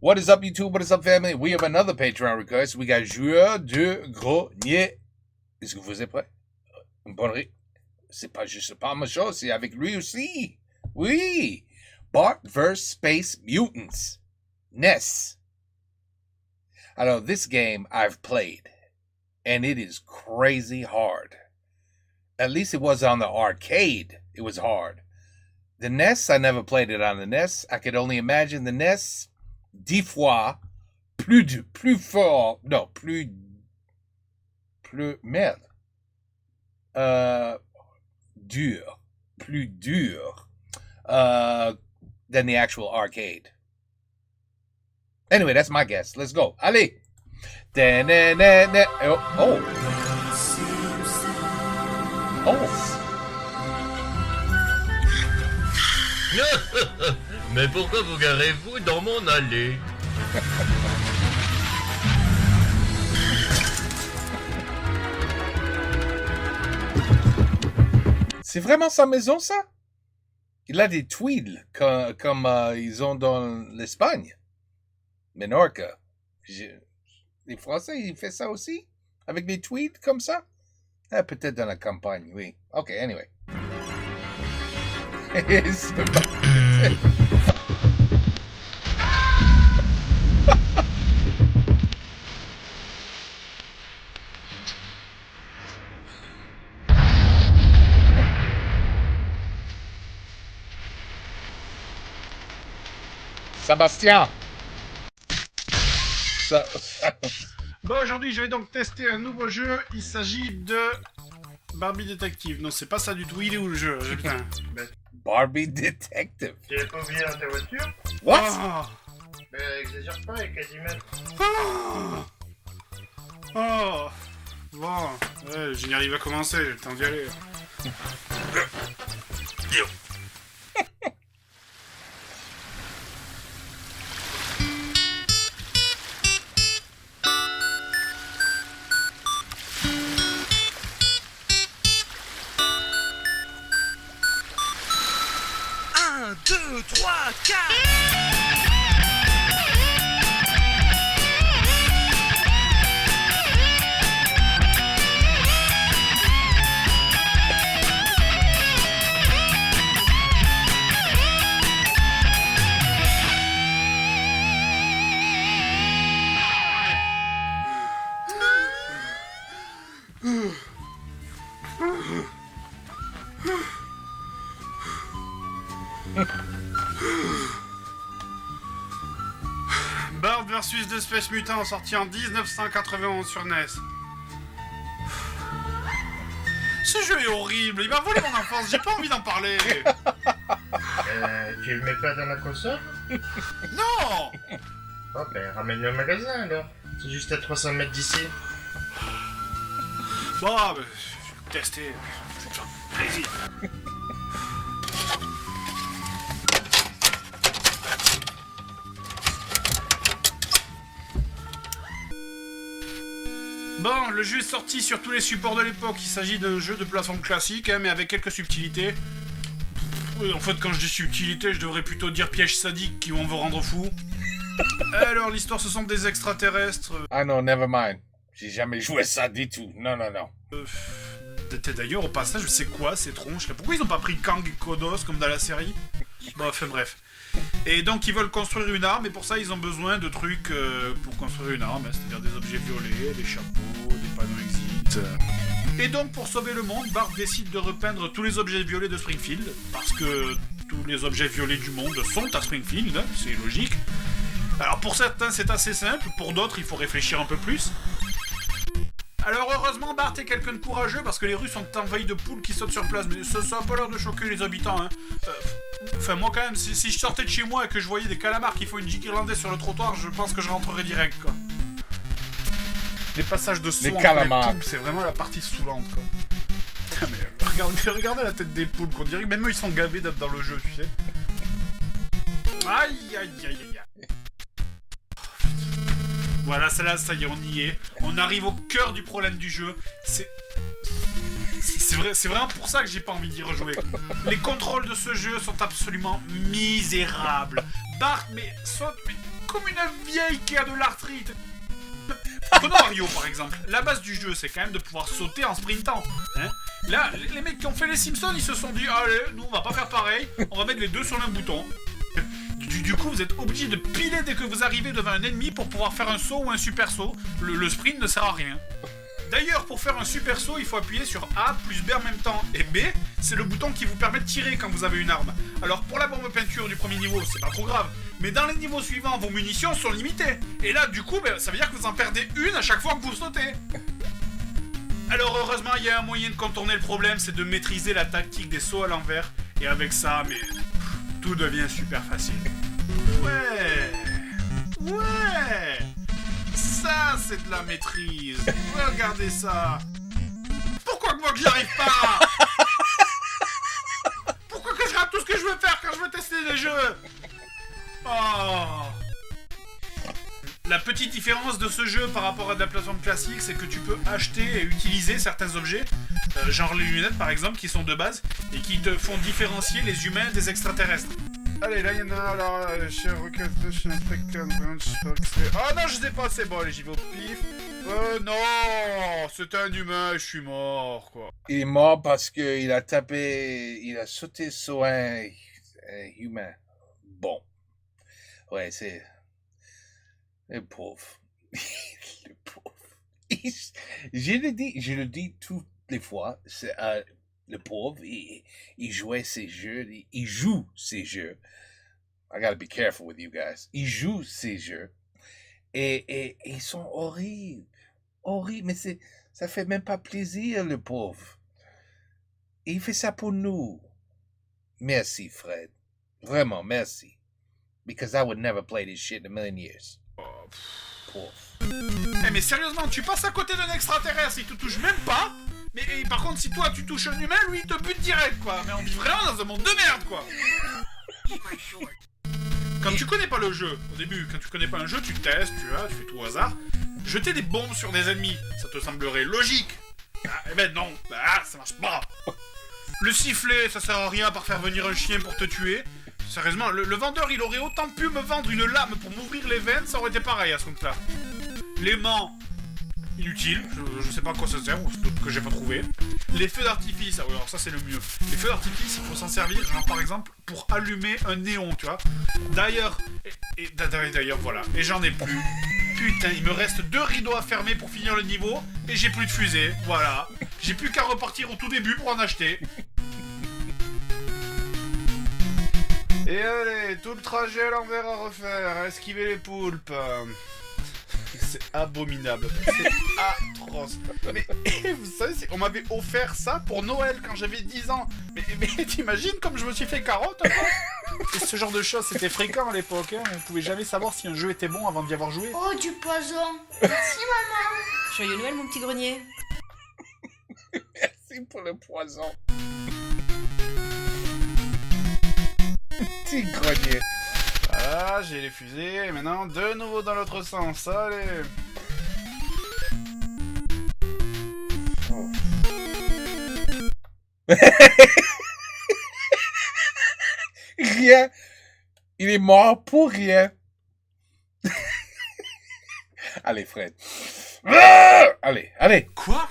What is up, YouTube? What is up, family? We have another Patreon request. We got Joueur de Grenier. Est-ce que vous êtes prêts? Une bonne C'est pas juste pas ma chose, c'est avec lui aussi. Oui! Bart vs. Space Mutants. NES. Alors, this game I've played, and it is crazy hard. At least it was on the arcade. It was hard. The NES, I never played it on the NES. I could only imagine the NES 10 fois plus fort. No, plus merde. Plus dur than the actual arcade. Anyway, that's my guess. Let's go. Allez. Oh. Mais pourquoi vous garez-vous dans mon allée? C'est vraiment sa maison, ça? Il a des tweeds comme ils ont dans l'Espagne. Menorca. Les Français, ils font ça aussi? Avec des tweeds comme ça? Peut-être dans la campagne, oui. OK, anyway. Sébastien. Bon, aujourd'hui, je vais donc tester un nouveau jeu. Il s'agit de Barbie Detective. Non, c'est pas ça du tout. Il est où le jeu? Putain. Barbie Detective. Tu l'as pas oublié dans ta voiture? What? Mais exagère pas, il y a qu'à 10 mètres. Oh. Bon, ouais, le générique va commencer, j'ai le temps d'y aller. Un, deux, trois, quatre. Bart vs The Space Mutants, sorti en 1991 sur NES. Ce jeu est horrible, il m'a volé mon enfance, j'ai pas envie d'en parler. Tu le mets pas dans la console? Non. Oh ben ramène-le au magasin alors. C'est juste à 300 mètres d'ici. Bon, je vais tester. Plaisir. Bon, le jeu est sorti sur tous les supports de l'époque. Il s'agit d'un jeu de plateforme classique, hein, mais avec quelques subtilités. Oui, en fait, quand je dis subtilité, je devrais plutôt dire piège sadique qui vont vous rendre fou. Alors, l'histoire, ce sont des extraterrestres. Ah non, never mind. J'ai jamais joué ça du tout. Non. D'ailleurs, au passage, c'est quoi ces tronches là? Pourquoi ils ont pas pris Kang et Kodos comme dans la série? Bon, enfin bref. Et donc ils veulent construire une arme, et pour ça ils ont besoin de trucs pour construire une arme, hein, c'est-à-dire des objets violets, des chapeaux, des panneaux exit. Et donc pour sauver le monde, Bart décide de repeindre tous les objets violets de Springfield, parce que tous les objets violets du monde sont à Springfield, hein, c'est logique. Alors pour certains c'est assez simple, pour d'autres il faut réfléchir un peu plus. Alors heureusement Bart est quelqu'un de courageux parce que les rues sont envahies de poules qui sautent sur place, mais ça a pas l'air de choquer les habitants, hein. Enfin moi quand même, si je sortais de chez moi et que je voyais des calamars qui font une gigue irlandaise sur le trottoir, je pense que je rentrerais direct quoi. Les passages de saut entre les poules, c'est vraiment la partie saoulante quoi. Putain mais regardez la tête des poules, qu'on dirait que même eux ils sont gavés d'être dans le jeu, tu sais. Aïe. Voilà, celle-là, ça y est, on y est. On arrive au cœur du problème du jeu. C'est vraiment pour ça que j'ai pas envie d'y rejouer. Les contrôles de ce jeu sont absolument misérables. Bart, mais saute, mais comme une vieille qui a de l'arthrite. Prenons Mario par exemple. La base du jeu, c'est quand même de pouvoir sauter en sprintant. Hein, là, les mecs qui ont fait les Simpsons, ils se sont dit, allez, nous on va pas faire pareil, on va mettre les deux sur le même bouton. Du coup, vous êtes obligé de piler dès que vous arrivez devant un ennemi pour pouvoir faire un saut ou un super saut. Le sprint ne sert à rien. D'ailleurs, pour faire un super saut, il faut appuyer sur A plus B en même temps. Et B, c'est le bouton qui vous permet de tirer quand vous avez une arme. Alors pour la bombe peinture du premier niveau, c'est pas trop grave. Mais dans les niveaux suivants, vos munitions sont limitées. Et là, du coup, ça veut dire que vous en perdez une à chaque fois que vous sautez. Alors heureusement, il y a un moyen de contourner le problème, c'est de maîtriser la tactique des sauts à l'envers. Et avec ça, tout devient super facile. Ouais, ça c'est de la maîtrise. Regardez ça. Pourquoi que moi que j'y arrive pas? Pourquoi que je rate tout ce que je veux faire quand je veux tester les jeux? Oh. La petite différence de ce jeu par rapport à de la plateforme classique, c'est que tu peux acheter et utiliser certains objets, genre les lunettes par exemple, qui sont de base, et qui te font différencier les humains des extraterrestres. Allez, là, il y en a, alors, chez Rocket, chez African Branch, oh non, je sais pas, c'est bon, allez, j'y vais au pif. Non, c'est un humain, je suis mort, quoi. Il est mort parce qu'il a sauté sur un humain. Bon. Ouais, c'est... Le pauvre. Le pauvre. Je le dis toutes les fois, c'est... le pauvre, il jouait ses jeux, il joue ses jeux. I gotta be careful with you guys. Il joue ses jeux. Et ils sont horribles. Horribles, mais ça fait même pas plaisir, le pauvre. Et il fait ça pour nous. Merci, Fred. Vraiment, merci. Because I would never play this shit in a million years. Pauvre. Mais sérieusement, tu passes à côté d'un extraterrestre, il te touche même pas. Mais par contre, si toi tu touches un humain, lui il te bute direct, quoi. Mais on vit vraiment dans un monde de merde, quoi. Quand tu connais pas le jeu, au début, quand tu connais pas un jeu, tu testes, tu fais tout au hasard. Jeter des bombes sur des ennemis, ça te semblerait logique. Eh ben non, ça marche pas. Le sifflet, ça sert à rien à part faire venir un chien pour te tuer. Sérieusement, le vendeur, il aurait autant pu me vendre une lame pour m'ouvrir les veines, ça aurait été pareil à ce compte-là. L'aimant, inutile, je sais pas à quoi ça sert, ou c'est d'autres que j'ai pas trouvé. Les feux d'artifice, alors ça c'est le mieux. Les feux d'artifice, il faut s'en servir, genre par exemple, pour allumer un néon, tu vois. D'ailleurs, voilà, et j'en ai plus. Putain, il me reste 2 rideaux à fermer pour finir le niveau, et j'ai plus de fusée, voilà. J'ai plus qu'à repartir au tout début pour en acheter. Et allez, tout le trajet à l'envers à refaire, esquiver les poulpes. C'est abominable, c'est atroce. Mais vous savez, on m'avait offert ça pour Noël quand j'avais 10 ans. Mais t'imagines comme je me suis fait carotte, quoi. Et ce genre de choses, c'était fréquent à l'époque, hein. On pouvait jamais savoir si un jeu était bon avant d'y avoir joué. Oh, du poison. Merci, maman. Joyeux Noël, mon petit grenier. Merci pour le poison. Petit grenier. Voilà, j'ai les fusées, et maintenant de nouveau dans l'autre sens, allez. Oh. Rien. Il est mort pour rien. Allez, Fred. Allez. Quoi?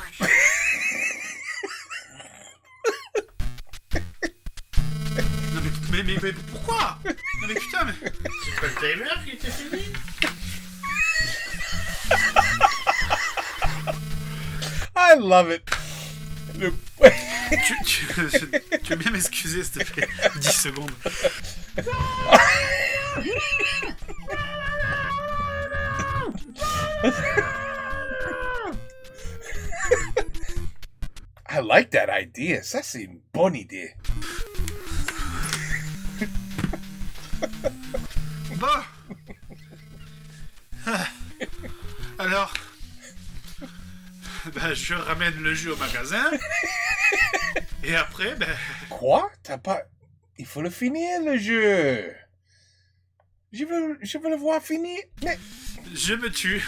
Mais pourquoi? Non mais putain, mais... C'est pas le timer qui était fini? I love it. Tu veux bien m'excuser, s'il te plaît? 10 secondes. I like that idea. Ça, c'est une bonne idée. Bon. Alors, je ramène le jeu au magasin. Et après, Quoi? T'as pas... Il faut le finir, le jeu. Je veux le voir finir, mais... Je me tue.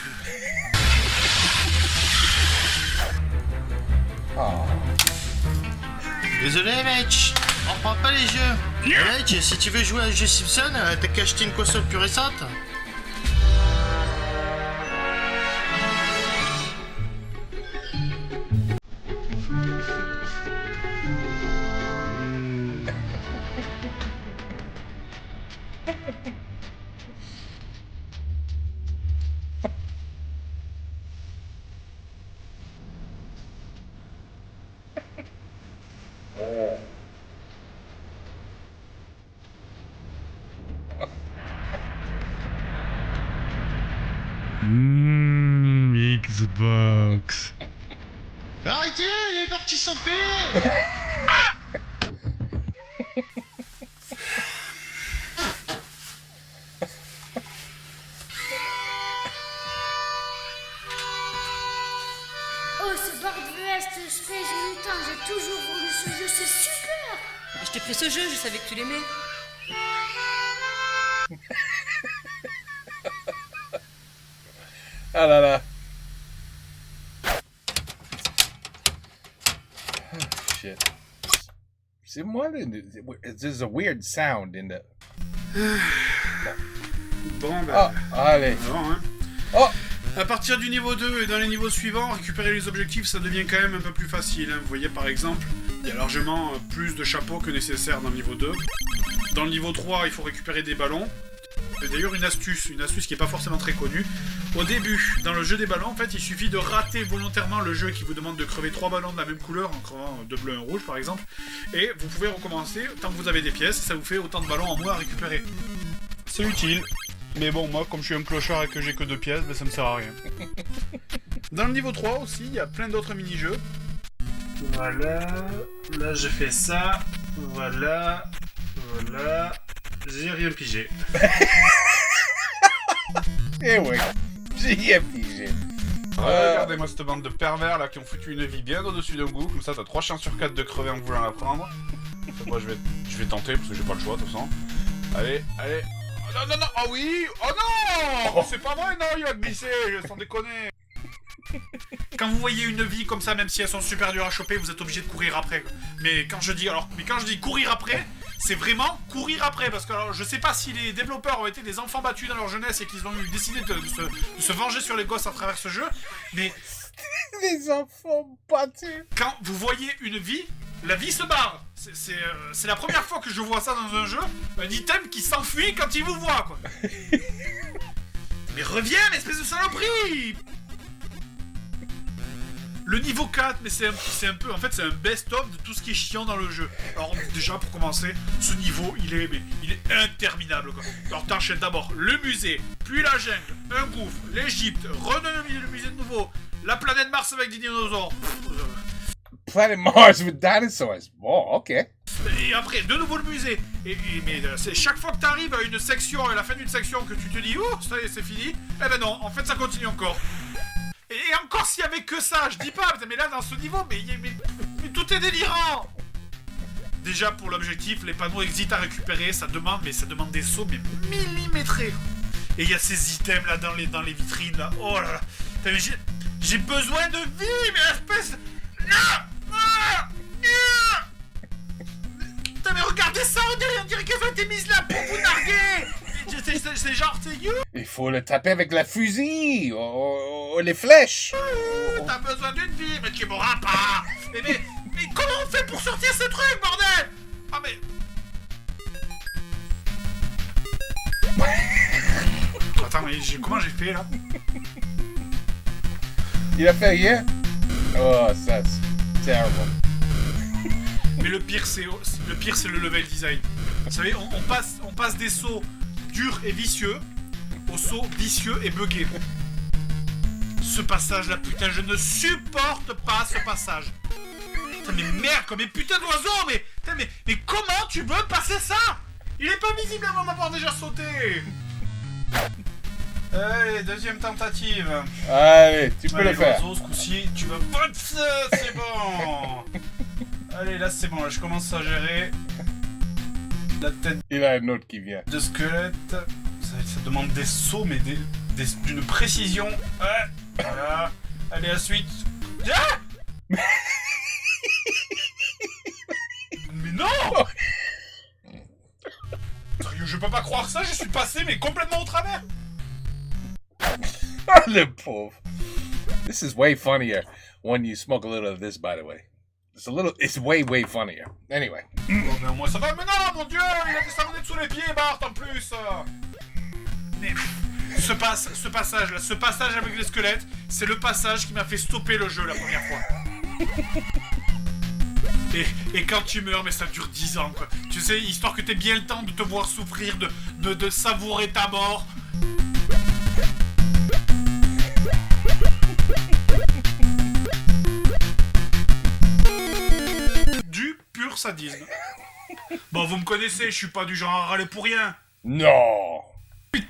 Oh. Désolé mec, on reprend pas les jeux. Mec, si tu veux jouer à un jeu Simpson, t'as qu'à acheter une console plus récente. Xbox. Arrêtez, il est parti sans paix. Oh, ce bord de veste Space Mutant, j'ai toujours voulu ce jeu, c'est super. Je t'ai pris ce jeu, je savais que tu l'aimais. Ah là là. Oh, shit. C'est moi, there's a weird sound in the... Bon, Ah, allez. non, hein. Oh! À partir du niveau 2 et dans les niveaux suivants, récupérer les objectifs, ça devient quand même un peu plus facile. Hein. Vous voyez, par exemple, il y a largement plus de chapeaux que nécessaire dans le niveau 2. Dans le niveau 3, il faut récupérer des ballons. Et d'ailleurs, une astuce qui n'est pas forcément très connue. Au début, dans le jeu des ballons, en fait, il suffit de rater volontairement le jeu qui vous demande de crever 3 ballons de la même couleur, en crevant 2 bleus et 1 rouge, par exemple. Et vous pouvez recommencer tant que vous avez des pièces, ça vous fait autant de ballons en moins à récupérer. C'est utile. Mais bon, moi, comme je suis un clochard et que j'ai que 2 pièces, ben, ça me sert à rien. Dans le niveau 3 aussi, il y a plein d'autres mini-jeux. Voilà, là je fais ça, voilà, j'ai rien pigé. Eh oui, j'ai rien pigé. Regardez-moi cette bande de pervers là qui ont foutu une vie bien au-dessus d'un goût, comme ça t'as 3 chances sur 4 de crever en voulant la prendre. Moi je vais tenter parce que j'ai pas le choix de toute façon. Allez, allez. Oh, non, oh oui, oh non, oh, c'est pas vrai, non, il va glisser, sans déconner. Quand vous voyez une vie comme ça, même si elles sont super dures à choper, vous êtes obligé de courir après. Mais quand je dis courir après, c'est vraiment courir après. Parce que alors, je sais pas si les développeurs ont été des enfants battus dans leur jeunesse et qu'ils ont décidé de se venger sur les gosses à travers ce jeu. Mais Les enfants battus. quand vous voyez une vie, la vie se barre. C'est la première fois que je vois ça dans un jeu. Un item qui s'enfuit quand il vous voit, quoi. Mais reviens, espèce de saloperie! Le niveau 4, mais c'est un peu... En fait, c'est un best-of de tout ce qui est chiant dans le jeu. Alors, déjà, pour commencer, ce niveau, il est interminable, quoi. Alors, t'enchaînes d'abord le musée, puis la jungle, un gouffre, l'Égypte, redonne le musée de nouveau, la planète Mars avec des dinosaures. Planet Mars with dinosaurs. Bon, ok. Et après, de nouveau le musée. Mais c'est chaque fois que t'arrives à une section, à la fin d'une section, que tu te dis « Oh, ça y est, c'est fini », eh ben non, en fait, ça continue encore. Et encore s'il y avait que ça, je dis pas, mais là dans ce niveau, mais tout est délirant. Déjà pour l'objectif, les panneaux exit à récupérer, ça demande des sauts mais millimétrés. Et il y a ces items là dans les vitrines là, oh là là. Putain, mais j'ai besoin de vie, mais espèce... Putain mais regardez ça, on dirait qu'elle a été mise là pour vous narguer. C'est genre, c'est you. Il faut le taper avec la fusil ou les flèches. T'as besoin d'une vie, mais tu mourras pas. Mais comment on fait pour sortir ce truc, bordel? Ah mais... Attends, mais comment j'ai fait là? Il a fait rien? Oh, ça, c'est terrible. Mais le pire c'est le level design. Vous savez, on passe des sauts durs et vicieux aux sauts vicieux et buggés. Ce passage là, putain, je ne supporte pas ce passage. Putain, mais merde, comme mes putains d'oiseaux, mais comment tu veux passer ça? Il est pas visible avant m'avoir déjà sauté. Allez, deuxième tentative. Allez, tu peux le faire. Oiseau, ce coup-ci, tu vas... C'est bon. Allez, là c'est bon, là je commence à gérer. La tête Il a un autre qui vient. de squelette. Ça demande des sauts, mais d'une précision. Ouais, voilà. Allez, la suite. Ah mais non! Sérieux, je peux pas croire ça, je suis passé, mais complètement au travers. Ah, le pauvre. This is way funnier when you smoke a little of this, by the way. It's way funnier. Anyway. Bon, ben, moi ça va, mais non, mon dieu, il a des savonnettes sous les pieds, Bart, en plus. Mais ce passage là, ce passage avec les squelettes, c'est le passage qui m'a fait stopper le jeu la première fois. Et quand tu meurs, mais ça dure 10 ans, quoi. Tu sais, histoire que t'aies bien le temps de te voir souffrir, de savourer ta mort. sadisme. Bon, vous me connaissez, je suis pas du genre à râler pour rien. Non. Putain.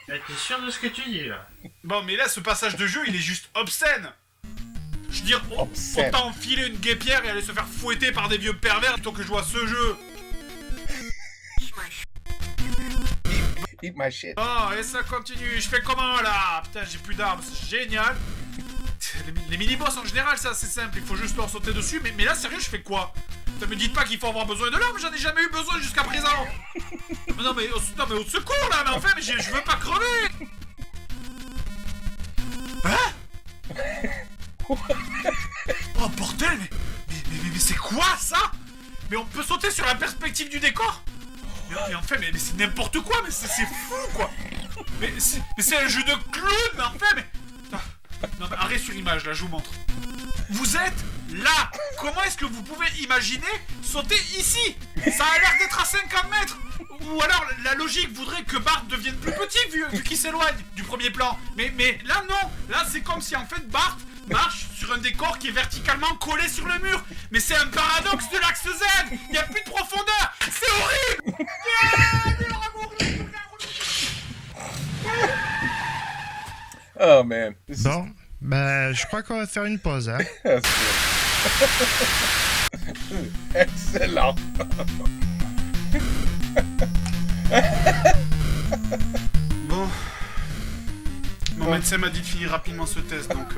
Eh, t'es sûr de ce que tu dis là? Bon, mais là, ce passage de jeu, il est juste obscène. Je veux dire, Obscène. autant enfiler une guépière et aller se faire fouetter par des vieux pervers plutôt que je vois ce jeu. Eat my shit. Oh, et ça continue. Je fais comment là? Putain, j'ai plus d'armes, c'est génial. Les mini-boss en général, c'est assez simple, il faut juste leur sauter dessus. Mais là, sérieux, je fais quoi? Ne me dites pas qu'il faut avoir besoin de l'arme, j'en ai jamais eu besoin jusqu'à présent. Non mais au secours là, mais enfin, mais je veux pas crever. Hein? Oh bordel, mais c'est quoi ça? Mais on peut sauter sur la perspective du décor? Mais enfin, mais c'est n'importe quoi, mais c'est fou quoi. Mais c'est un jeu de clown, mais enfin, mais... Non mais arrête sur image là, je vous montre. Vous êtes là. Comment est-ce que vous pouvez imaginer sauter ici? Ça a l'air d'être à 50 mètres. Ou alors la logique voudrait que Bart devienne plus petit vu qu'il s'éloigne du premier plan. Mais là non. Là c'est comme si en fait Bart marche sur un décor qui est verticalement collé sur le mur. Mais c'est un paradoxe de l'axe Z. Il n'y a plus de profondeur. C'est horrible. Oh man. This is- Bon, ben, je crois qu'on va faire une pause, hein. That's good. Excellent. Bon. Mon médecin m'a dit de finir rapidement ce test, donc...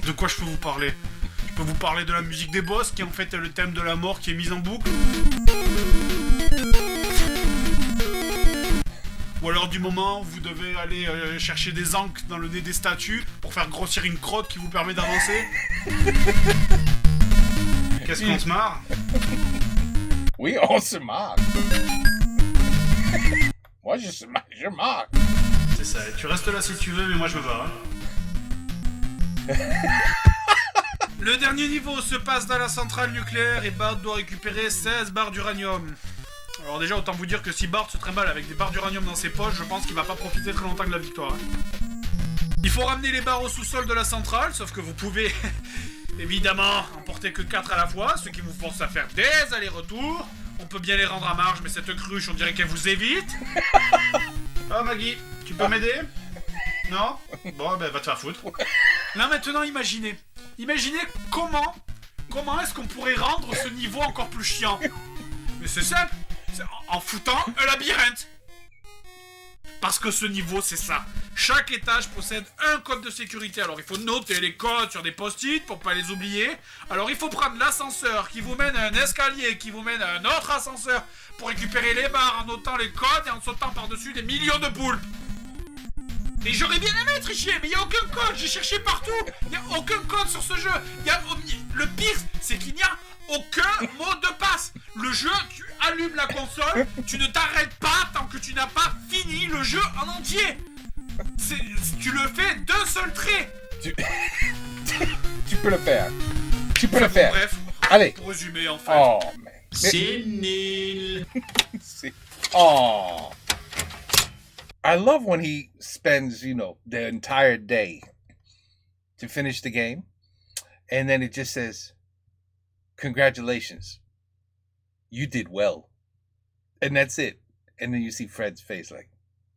de quoi je peux vous parler? Je peux vous parler de la musique des boss, qui est en fait le thème de la mort qui est mise en boucle. Ou alors du moment où vous devez aller chercher des encres dans le nez des statues pour faire grossir une crotte qui vous permet d'avancer. Qu'est-ce qu'on se marre? Oui, on se marre. Moi, je marre. C'est ça, tu restes là si tu veux, mais moi je me barre. Hein. Le dernier niveau se passe dans la centrale nucléaire et Bart doit récupérer 16 barres d'uranium. Alors déjà, autant vous dire que si Bart se trimballe avec des barres d'uranium dans ses poches, je pense qu'il va pas profiter très longtemps de la victoire. Hein. Il faut ramener les barres au sous-sol de la centrale, sauf que vous pouvez évidemment en porter que 4 à la fois, ce qui vous force à faire des allers-retours. On peut bien les rendre à marge, mais cette cruche, on dirait qu'elle vous évite. Oh Maggie, tu peux m'aider? Non? Bon, ben va te faire foutre. Là maintenant, imaginez comment est-ce qu'on pourrait rendre ce niveau encore plus chiant? Mais c'est simple, c'est en foutant un labyrinthe. Parce que ce niveau, c'est ça. Chaque étage possède un code de sécurité. Alors, il faut noter les codes sur des post-it pour pas les oublier. Alors, il faut prendre l'ascenseur qui vous mène à un escalier, qui vous mène à un autre ascenseur pour récupérer les barres en notant les codes et en sautant par-dessus des millions de poulpes. Et j'aurais bien aimé tricher, mais il n'y a aucun code. J'ai cherché partout. Il n'y a aucun code sur ce jeu. Le pire, c'est qu'il n'y a aucun mot de passe. Le jeu, tu allumes la console, tu ne t'arrêtes pas tant que tu n'as pas fini le jeu en entier. Tu le fais d'un seul trait. Tu peux le faire. Tu peux le faire. Bref, Allez. pour résumer en fait. Oh, man. C'est nul. Oh. I love when he spends, the entire day to finish the game. And then it just says, congratulations. You did well. And that's it. And then you see Fred's face like,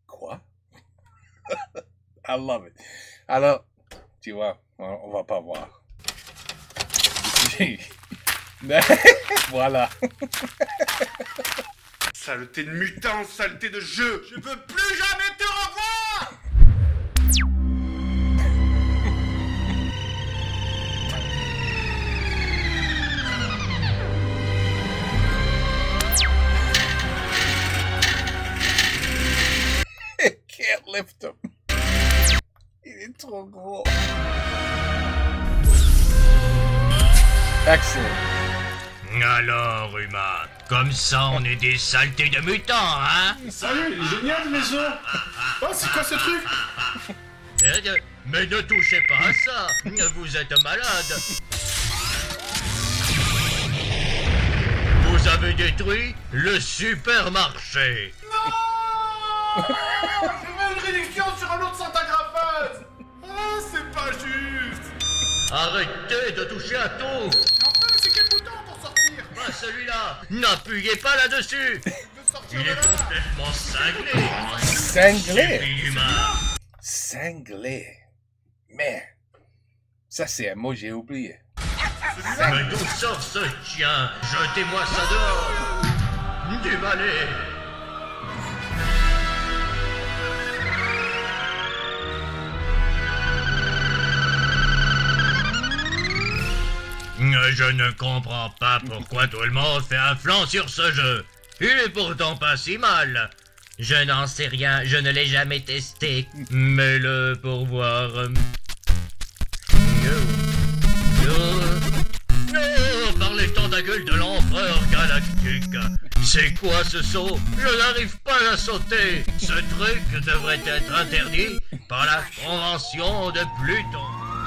quoi? I love it. Tu vois, on va pas voir. Voilà. Saleté de mutant, saleté de jeu. Je veux plus jamais te revoir. I can't lift him. Il est trop gros. Excellent. Alors, humain, comme ça on est des saletés de mutants, hein? Salut, il est génial le vaisseau. Oh, c'est quoi ce truc? Mais ne touchez pas à ça, vous êtes malade. Vous avez détruit le supermarché. Non. Je veux une réduction sur un autre Santa Grappeuse. Oh, c'est pas juste. Arrêtez de toucher à tout. Mais enfin, mais c'est quel bouton pour sortir? Pas celui-là. N'appuyez pas là-dessus. De sortir Il de est là. complètement cinglé. Cinglé. Surpris humain. Cinglé. Mais, ça c'est un mot que j'ai oublié. Mais d'où sort ce chien? Jetez-moi ça dehors. Du balai. Je ne comprends pas pourquoi tout le monde fait un flanc sur ce jeu. Il est pourtant pas si mal. Je n'en sais rien, je ne l'ai jamais testé. Mais le pourvoir... Oh, par les tentacules de l'empereur galactique. C'est quoi ce saut? Je n'arrive pas à sauter. Ce truc devrait être interdit par la convention de Pluton.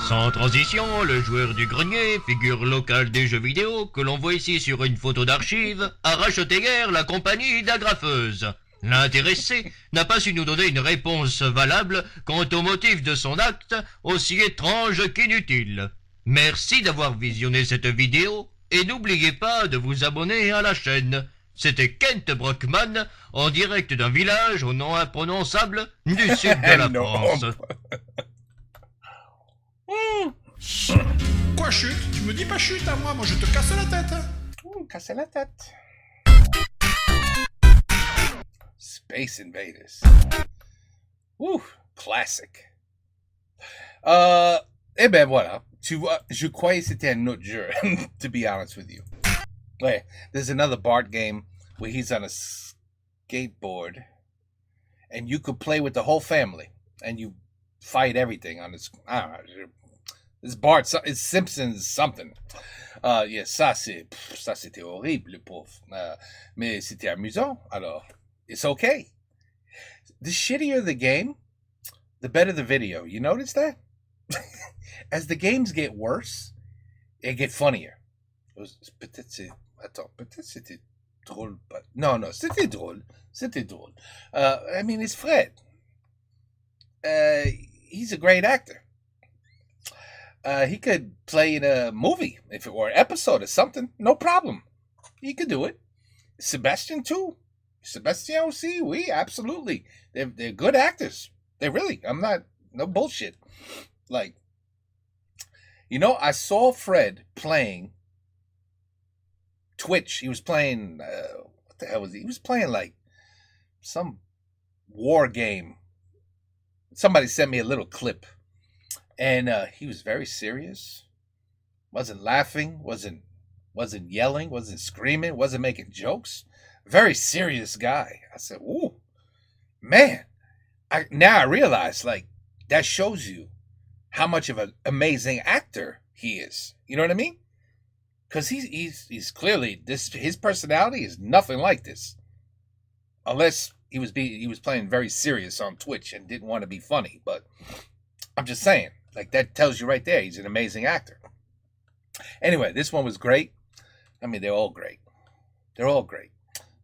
Sans transition, le joueur du grenier, figure locale des jeux vidéo que l'on voit ici sur une photo d'archive, a racheté hier la compagnie d'agrafeuse. L'intéressé n'a pas su nous donner une réponse valable quant au motif de son acte, aussi étrange qu'inutile. Merci d'avoir visionné cette vidéo et n'oubliez pas de vous abonner à la chaîne. C'était Kent Brockman en direct d'un village au nom imprononçable du sud de la Non. France. Quoi, chute? Tu me dis pas chute à moi je te casse la tête. Ouh, casser la tête. Space Invaders. Ouh, classic. Eh ben voilà. Tu vois, je croyais que c'était un autre jeu, to be honest with you. Ouais, there's another Bart game where he's on a skateboard and you could play with the whole family and you fight everything on this. I don't know. It's Bart, it's Simpsons something. Yeah, ça c'était horrible, le pauvre. Mais c'était amusant, alors it's okay. The shittier the game, the better the video. You notice that? As the games get worse, they get funnier. Peut-être c'était drôle, but no, c'était drôle. I mean, it's Fred. He's a great actor. He could play in a movie if it were an episode or something. No problem. He could do it. Sebastian too. Sebastian aussi, oui, absolutely. They're good actors. They really. I'm not no bullshit. Like, you know, I saw Fred playing Twitch. He was playing what the hell was he? He was playing like some war game. Somebody sent me a little clip. And he was very serious. Wasn't laughing, wasn't yelling, wasn't screaming, wasn't making jokes. Very serious guy. I said, "Ooh, man." Now I realize, like, that shows you how much of an amazing actor he is. You know what I mean? Because he's clearly his personality is nothing like this, unless he was playing very serious on Twitch and didn't want to be funny. But I'm just saying, like, that tells you right there he's an amazing actor. Anyway, this one was great. I mean, they're all great.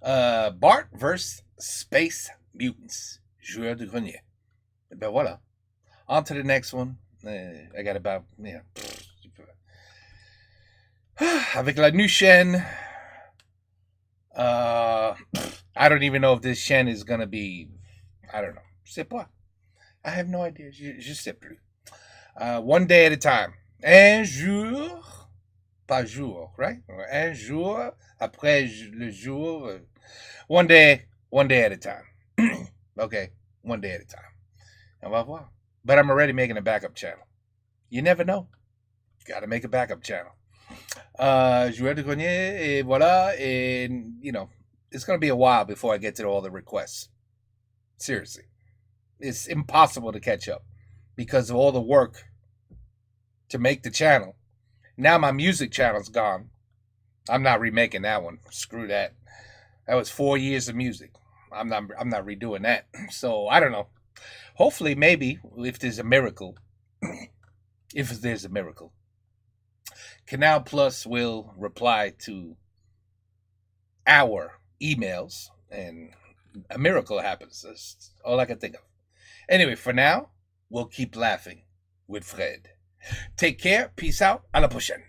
Bart vs. Space Mutants. Joueur de grenier. Ben voilà. On to the next one. I got about, avec la new chaîne. I don't even know if this chaîne is gonna be. I don't know. Je sais pas. I have no idea. Je sais plus. One day at a time. Un jour, pas jour, right? Un jour après le jour. One day at a time. Okay, one day at a time. On va voir. But I'm already making a backup channel. You never know. Got to make a backup channel. Joueur de grenier, et voilà. And, you know, it's going to be a while before I get to all the requests. Seriously. It's impossible to catch up because of all the work to make the channel. Now my music channel's gone. I'm not remaking that one. Screw that. That was 4 years of music. I'm not redoing that. So I don't know. Hopefully, maybe if there's a miracle, Canal Plus will reply to our emails and a miracle happens. That's all I can think of. Anyway, for now, we'll keep laughing with Fred. Take care, peace out, à la prochaine.